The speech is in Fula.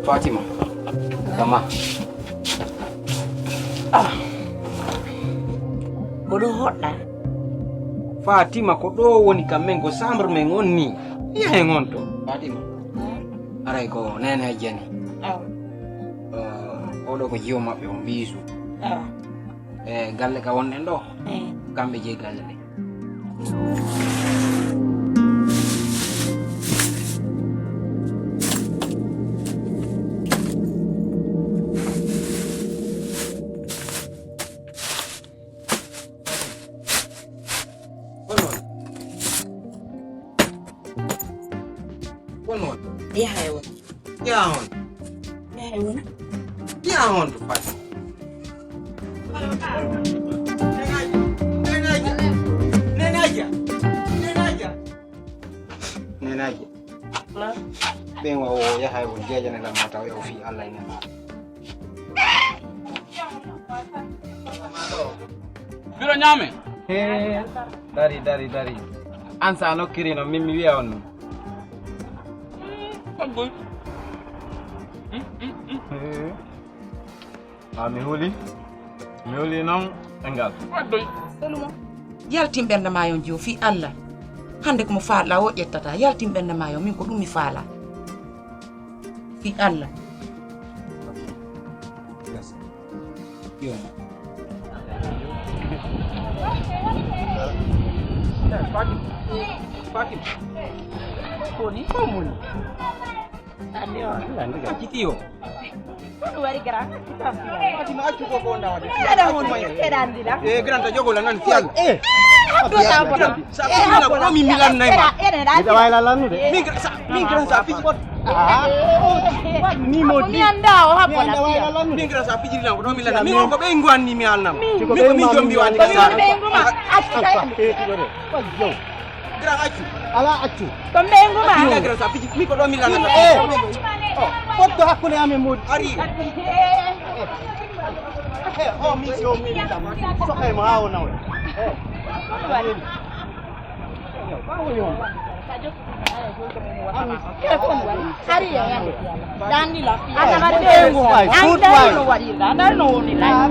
Fatima. Kama. Kodo hotla. Fatima ko do woni kamengo sambre men onni. Ya hen onto. Fatima. Aray ko nene jeni. Odo ko jiyo mabbe on bisu. Galle ka wonnen do. Kambe je galle de. Ya hayo. Ya hon Fatima. Nenaja. Ben wa ya hayo jeje na mata yo fi Allah ina. Biro nyame. Dari. Ansa no kirino mimi wiya on. Agul. Mihuli non engal. Wadoy. Seluma. Yaltim benda mayon jo fi Allah. Hande ko mo faala o yettata yaltim benda mayon min ko dum mi faala. Fi Allah. Yes. Yo. Fatim. Koni komul. Andio. Kitio. Wari gara. Fatima accu ko ko ndawade. Ada hono edandila. Granta jogola nan fial. Habdo ta bodo. Sa ko mi milan nay ma. Ida wayla lanu de. Min gran sa fiji bot. Ni modi. Ni anda o habbo na. Min gran sa fiji lan ko do milan. Min ko be ngwanni mi alnam. Mi ko min jombi wani ka sa. Be nguma. Yo. Gran accu. Ala accu. Tombe nguma. Min gran sa fiji mi ko do milan. Foto hakune ame modi. Ari. Mi so mi tama. So kai ma hawo nawe. Hari ya yani. Dani la. Ana madengo. Anda no wali. Anda no ni la.